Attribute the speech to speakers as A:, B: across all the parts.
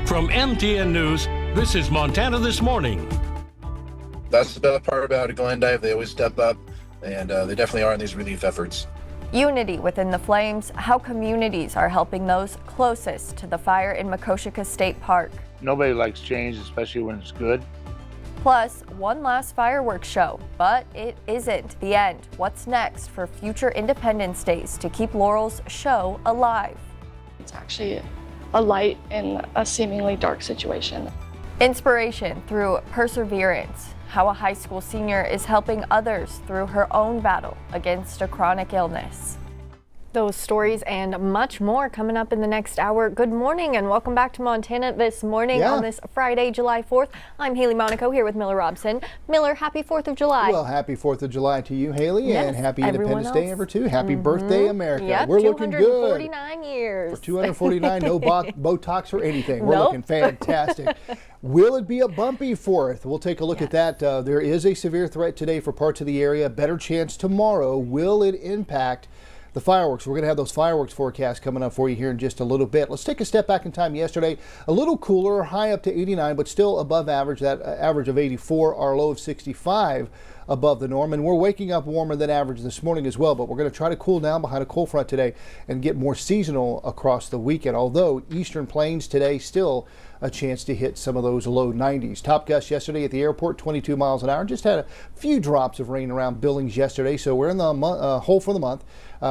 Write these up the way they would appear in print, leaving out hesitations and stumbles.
A: From MTN News, this is Montana This Morning.
B: That's the best part about a Glendive. They always step up, and they definitely are in these relief efforts.
C: Unity within the flames, how communities are helping those closest to the fire in Makoshika State Park.
D: Nobody likes change, especially when it's good.
C: Plus, one last fireworks show, but it isn't the end. What's next for future Independence Days to keep Laurel's show alive?
E: It's actually a light in a seemingly dark situation.
C: Inspiration through perseverance, how a high school senior is helping others through her own battle against a chronic illness. Those stories and much more coming up in the next hour. Good morning and welcome back to Montana This Morning on this Friday, July 4th. I'm Hailey Monaco here with Miller Robson. Miller, happy 4th of July.
F: Well, happy 4th of July to you, Haley,
C: Yes,
F: and happy
C: everyone
F: Independence Day
C: else.
F: ever too. Happy birthday, America.
C: Yep,
F: We're looking good.
C: 249 years.
F: For 249, no Botox or anything. We're
C: Nope.
F: looking fantastic. Will it be a bumpy 4th? We'll take a look at that. There is a severe threat today for parts of the area. Better chance tomorrow. Will it impact the fireworks? We're going to have those fireworks forecasts coming up for you here in just a little bit. Let's take a step back in time. Yesterday, a little cooler, high up to 89, but still above average. That average of 84, our low of 65 above the norm. And we're waking up warmer than average this morning as well, but we're going to try to cool down behind a cold front today and get more seasonal across the weekend. Although Eastern Plains today still a chance to hit some of those low 90s. Top gust yesterday at the airport, 22 miles an hour. Just had a few drops of rain around Billings yesterday, so we're in the hole for the month.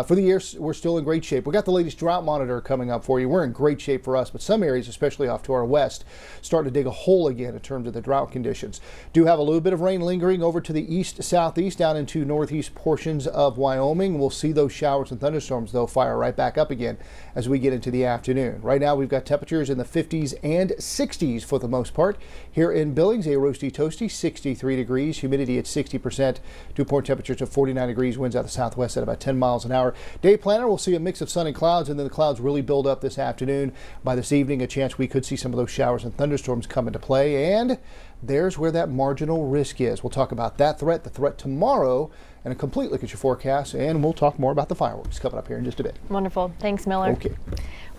F: For the year, we're still in great shape. We got the latest drought monitor coming up for you. We're in great shape for us, but some areas, especially off to our west, starting to dig a hole again in terms of the drought conditions. Do have a little bit of rain lingering over to the east, southeast, down into northeast portions of Wyoming. We'll see those showers and thunderstorms, though, fire right back up again as we get into the afternoon. Right now, we've got temperatures in the 50s and 60s for the most part. Here in Billings, a roasty toasty, 63 degrees, humidity at 60%, dew point temperatures of 49 degrees, winds out the southwest at about 10 miles an hour. Day planner, we'll see a mix of sun and clouds, and then the clouds really build up this afternoon. By this evening, a chance we could see some of those showers and thunderstorms come into play, and there's where that marginal risk is. We'll talk about that threat, the threat tomorrow, and a complete look at your forecast, and we'll talk more about the fireworks coming up here in just a bit.
C: Wonderful. Thanks, Miller.
F: Okay.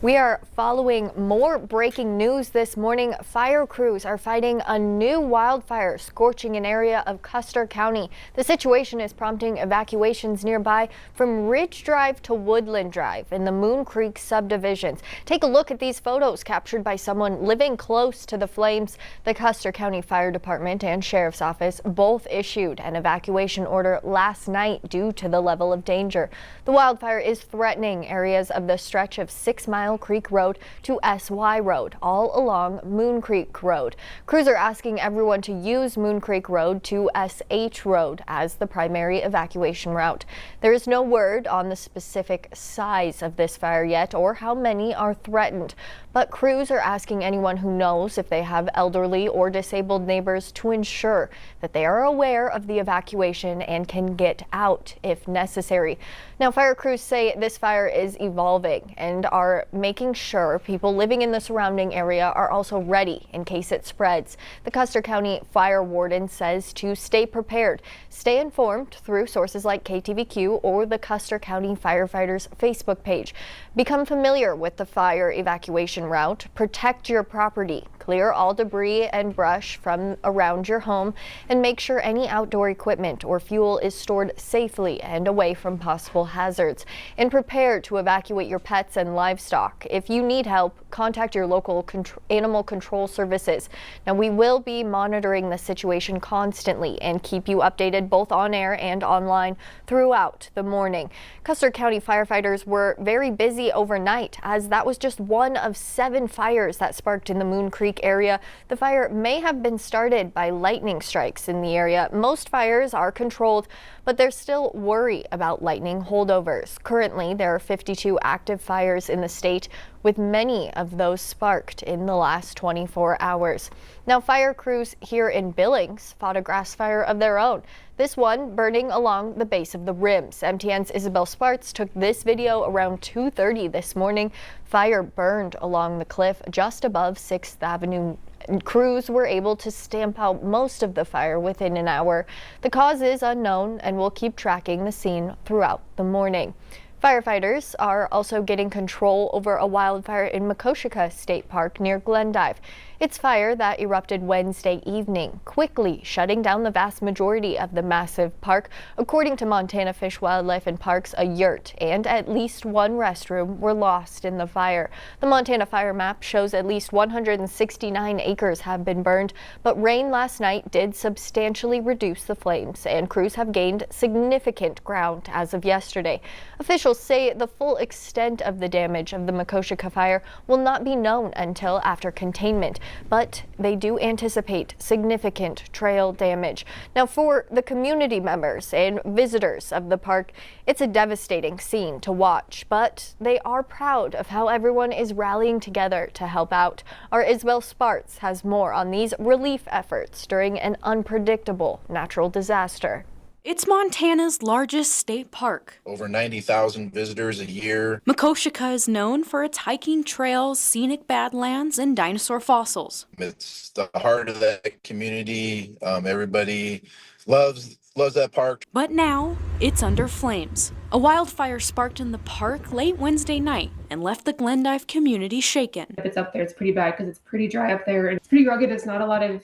C: We are following more breaking news this morning. Fire crews are fighting a new wildfire scorching an area of Custer County. The situation is prompting evacuations nearby from Ridge Drive to Woodland Drive in the Moon Creek subdivisions. Take a look at these photos captured by someone living close to the flames. The Custer County Fire Department and Sheriff's Office both issued an evacuation order last night due to the level of danger. The wildfire is threatening areas of the stretch of 6 Mile Creek Road to SY Road, all along Moon Creek Road. Crews are asking everyone to use Moon Creek Road to SH Road as the primary evacuation route. There is no word on the specific size of this fire yet or how many are threatened, but crews are asking anyone who knows if they have elderly or disabled neighbors to ensure that they are aware of the evacuation and can get out if necessary. Now, fire crews say this fire is evolving and are making sure people living in the surrounding area are also ready in case it spreads. The Custer County Fire Warden says to stay prepared, stay informed through sources like KTVQ or the Custer County Firefighters Facebook page. Become familiar with the fire evacuation route, protect your property, clear all debris and brush from around your home, and make sure any outdoor equipment or fuel is stored safely and away from possible hazards. And prepare to evacuate your pets and livestock. If you need help, contact your local animal control services. Now, we will be monitoring the situation constantly and keep you updated both on air and online throughout the morning. Custer County firefighters were very busy overnight as that was just one of 7 fires that sparked in the Moon Creek area. The fire may have been started by lightning strikes in the area. Most fires are controlled, but there's still worry about lightning holdovers. Currently, there are 52 active fires in the state, with many of those sparked in the last 24 hours. Now, fire crews here in Billings fought a grass fire of their own, this one burning along the base of the rims. MTN's Isabel Sparts took this video around 2:30 this morning. Fire burned along the cliff just above 6th Avenue. Crews were able to stamp out most of the fire within an hour. The cause is unknown, and we'll keep tracking the scene throughout the morning. Firefighters are also getting control over a wildfire in Makoshika State Park near Glendive. It's fire that erupted Wednesday evening, quickly shutting down the vast majority of the massive park. According to Montana Fish, Wildlife and Parks, a yurt and at least one restroom were lost in the fire. The Montana fire map shows at least 169 acres have been burned, but rain last night did substantially reduce the flames, and crews have gained significant ground as of yesterday. Officials say the full extent of the damage of the Makoshika fire will not be known until after containment, but they do anticipate significant trail damage. Now, for the community members and visitors of the park, it's a devastating scene to watch, but they are proud of how everyone is rallying together to help out. Our Isabel Spartz has more on these relief efforts during an unpredictable natural disaster.
G: It's Montana's largest state park.
B: Over 90,000 visitors a year.
G: Makoshika is known for its hiking trails, scenic badlands, and dinosaur fossils.
B: It's the heart of that community. Everybody loves that park.
G: But now, it's under flames. A wildfire sparked in the park late Wednesday night and left the Glendive community shaken.
H: If it's up there, it's pretty bad because it's pretty dry up there. It's pretty rugged. It's not a lot of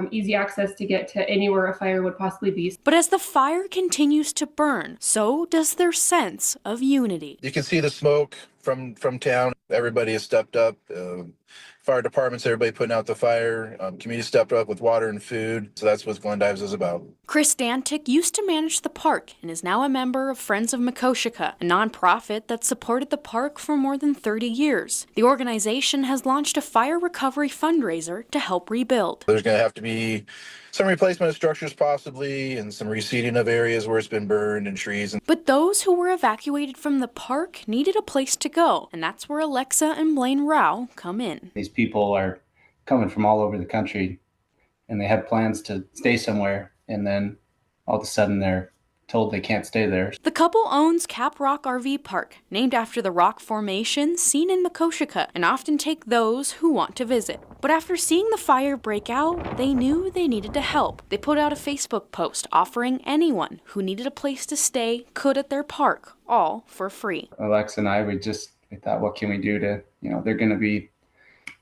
H: easy access to get to anywhere a fire would possibly be.
G: But as the fire continues to burn, so does their sense of unity.
B: You can see the smoke from town. Everybody has stepped up. Fire departments, everybody putting out the fire. Community stepped up with water and food. So that's what Glendives is about.
G: Chris Dantic used to manage the park and is now a member of Friends of Makoshika, a nonprofit that supported the park for more than 30 years. The organization has launched a fire recovery fundraiser to help rebuild.
B: There's going to have to be some replacement of structures possibly, and some reseeding of areas where it's been burned and trees.
G: But those who were evacuated from the park needed a place to go, and that's where Alexa and Blaine Rao come in.
I: These people are coming from all over the country, and they have plans to stay somewhere, and then all of a sudden they're told they can't stay there.
G: The couple owns Cap Rock RV Park, named after the rock formation seen in Makoshika, and often take those who want to visit. But after seeing the fire break out, they knew they needed to help. They put out a Facebook post offering anyone who needed a place to stay could at their park, all for free.
I: Alexa and I, we thought, what can we do to, they're going to be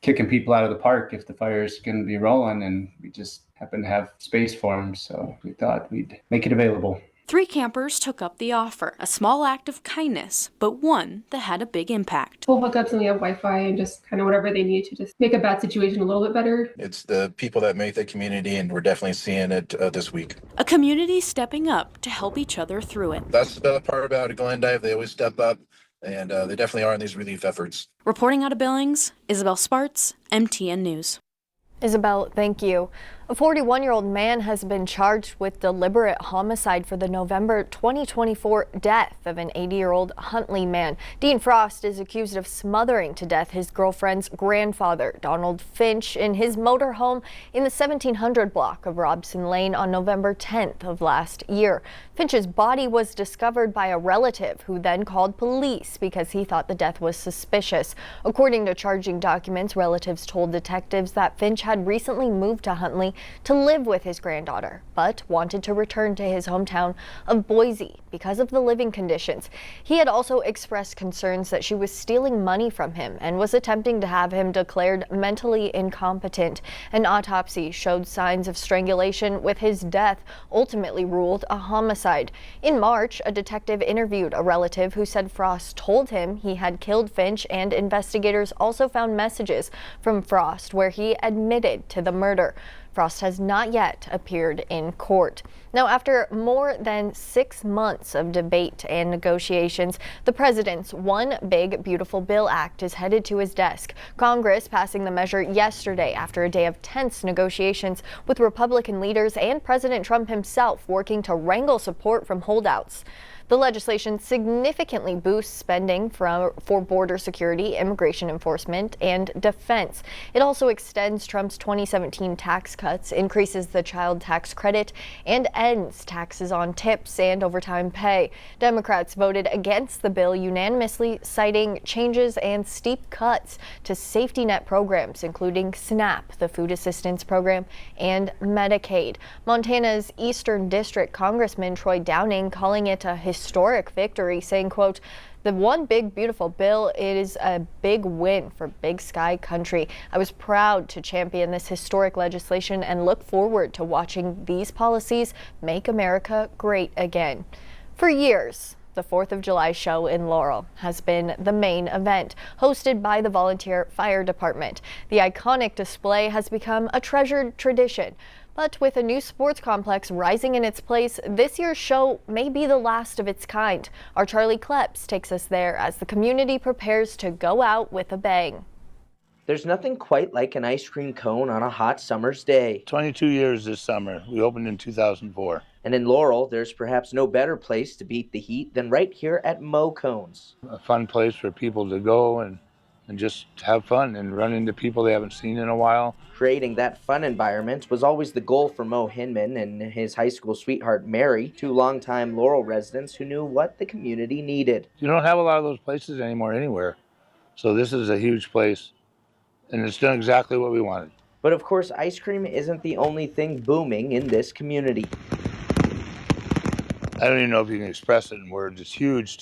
I: kicking people out of the park if the fire's going to be rolling, and we just happen to have space for them, so we thought we'd make it available.
G: 3 campers took up the offer, a small act of kindness, but one that had a big impact.
H: Full hookups, and we have Wi-Fi and just kind of whatever they need to just make a bad situation a little bit better.
B: It's the people that make the community, and we're definitely seeing it this week.
G: A community stepping up to help each other through it.
B: That's the best part about it. Glendive, they always step up, and they definitely are in these relief efforts.
G: Reporting out of Billings, Isabel Spartz, MTN News.
C: Isabel, thank you. A 41-year-old man has been charged with deliberate homicide for the November 2024 death of an 80-year-old Huntley man. Dean Frost is accused of smothering to death his girlfriend's grandfather, Donald Finch, in his motorhome in the 1700 block of Robson Lane on November 10th of last year. Finch's body was discovered by a relative who then called police because he thought the death was suspicious. According to charging documents, relatives told detectives that Finch had recently moved to Huntley to live with his granddaughter, but wanted to return to his hometown of Boise because of the living conditions. He had also expressed concerns that she was stealing money from him and was attempting to have him declared mentally incompetent. An autopsy showed signs of strangulation, with his death ultimately ruled a homicide. In March, a detective interviewed a relative who said Frost told him he had killed Finch, and investigators also found messages from Frost where he admitted to the murder. Frost has not yet appeared in court. Now, after more than 6 months of debate and negotiations, the president's One Big Beautiful Bill Act is headed to his desk. Congress passing the measure yesterday after a day of tense negotiations with Republican leaders and President Trump himself working to wrangle support from holdouts. The legislation significantly boosts spending for border security, immigration enforcement, and defense. It also extends Trump's 2017 tax cuts, increases the child tax credit, and ends taxes on tips and overtime pay. Democrats voted against the bill unanimously, citing changes and steep cuts to safety net programs, including SNAP, the Food Assistance Program, and Medicaid. Montana's Eastern District Congressman Troy Downing calling it a historic victory, saying, quote, The One Big Beautiful Bill is a big win for Big Sky Country. I was proud to champion this historic legislation and look forward to watching these policies make America great again. For years, the 4th of July show in Laurel has been the main event, hosted by the volunteer fire department. The iconic display has become a treasured tradition. But with a new sports complex rising in its place, this year's show may be the last of its kind. Our Charlie Kleps takes us there as the community prepares to go out with a bang.
J: There's nothing quite like an ice cream cone on a hot summer's day.
D: 22 years this summer. We opened in 2004.
J: And in Laurel, there's perhaps no better place to beat the heat than right here at Mo Cones.
D: A fun place for people to go and just have fun and run into people they haven't seen in a while.
J: Creating that fun environment was always the goal for Mo Hinman and his high school sweetheart Mary, two longtime Laurel residents who knew what the community needed.
D: You don't have a lot of those places anymore anywhere. So this is a huge place, and it's done exactly what we wanted.
J: But of course, ice cream isn't the only thing booming in this community.
D: I don't even know if you can express it in words. It's huge,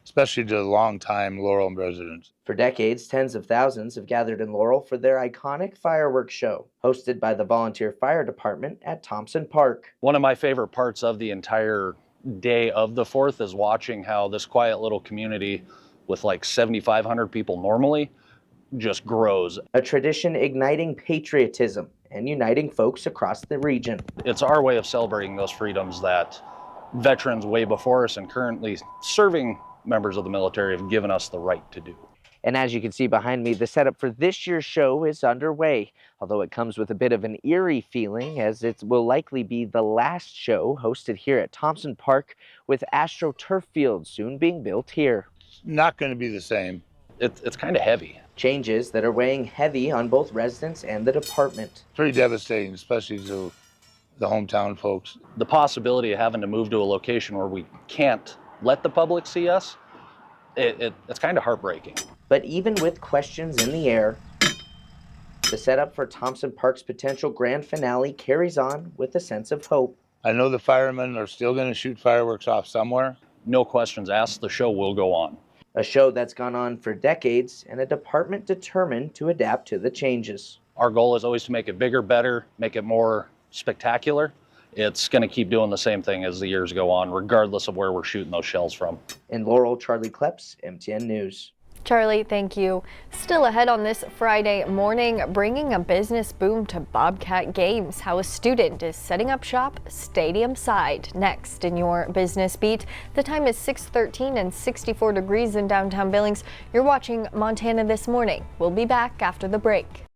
D: especially to longtime Laurel residents.
J: For decades, tens of thousands have gathered in Laurel for their iconic fireworks show, hosted by the volunteer fire department at Thompson Park.
K: One of my favorite parts of the entire day of the 4th is watching how this quiet little community with like 7,500 people normally just grows.
J: A tradition igniting patriotism and uniting folks across the region.
K: It's our way of celebrating those freedoms that veterans way before us and currently serving members of the military have given us the right to do.
J: And as you can see behind me, the setup for this year's show is underway, although it comes with a bit of an eerie feeling as it will likely be the last show hosted here at Thompson Park, with AstroTurf Field soon being built here.
D: It's not going to be the same.
K: It's kind of heavy.
J: Changes that are weighing heavy on both residents and the department.
D: Pretty devastating, especially to the hometown folks.
K: The possibility of having to move to a location where we can't let the public see us, it's kind of heartbreaking.
J: But even with questions in the air, the setup for Thompson Park's potential grand finale carries on with a sense of hope.
D: I know the firemen are still going to shoot fireworks off somewhere.
K: No questions asked, the show will go on.
J: A show that's gone on for decades and a department determined to adapt to the changes.
K: Our goal is always to make it bigger, better, make it more spectacular. It's going to keep doing the same thing as the years go on, regardless of where we're shooting those shells from.
J: In Laurel, Charlie Kleps, MTN News.
C: Charlie, thank you. Still ahead on this Friday morning, bringing a business boom to Bobcat Games, how a student is setting up shop stadium side. Next in your Business Beat, the time is 6:13 and 64 degrees in downtown Billings. You're watching Montana This Morning. We'll be back after the break.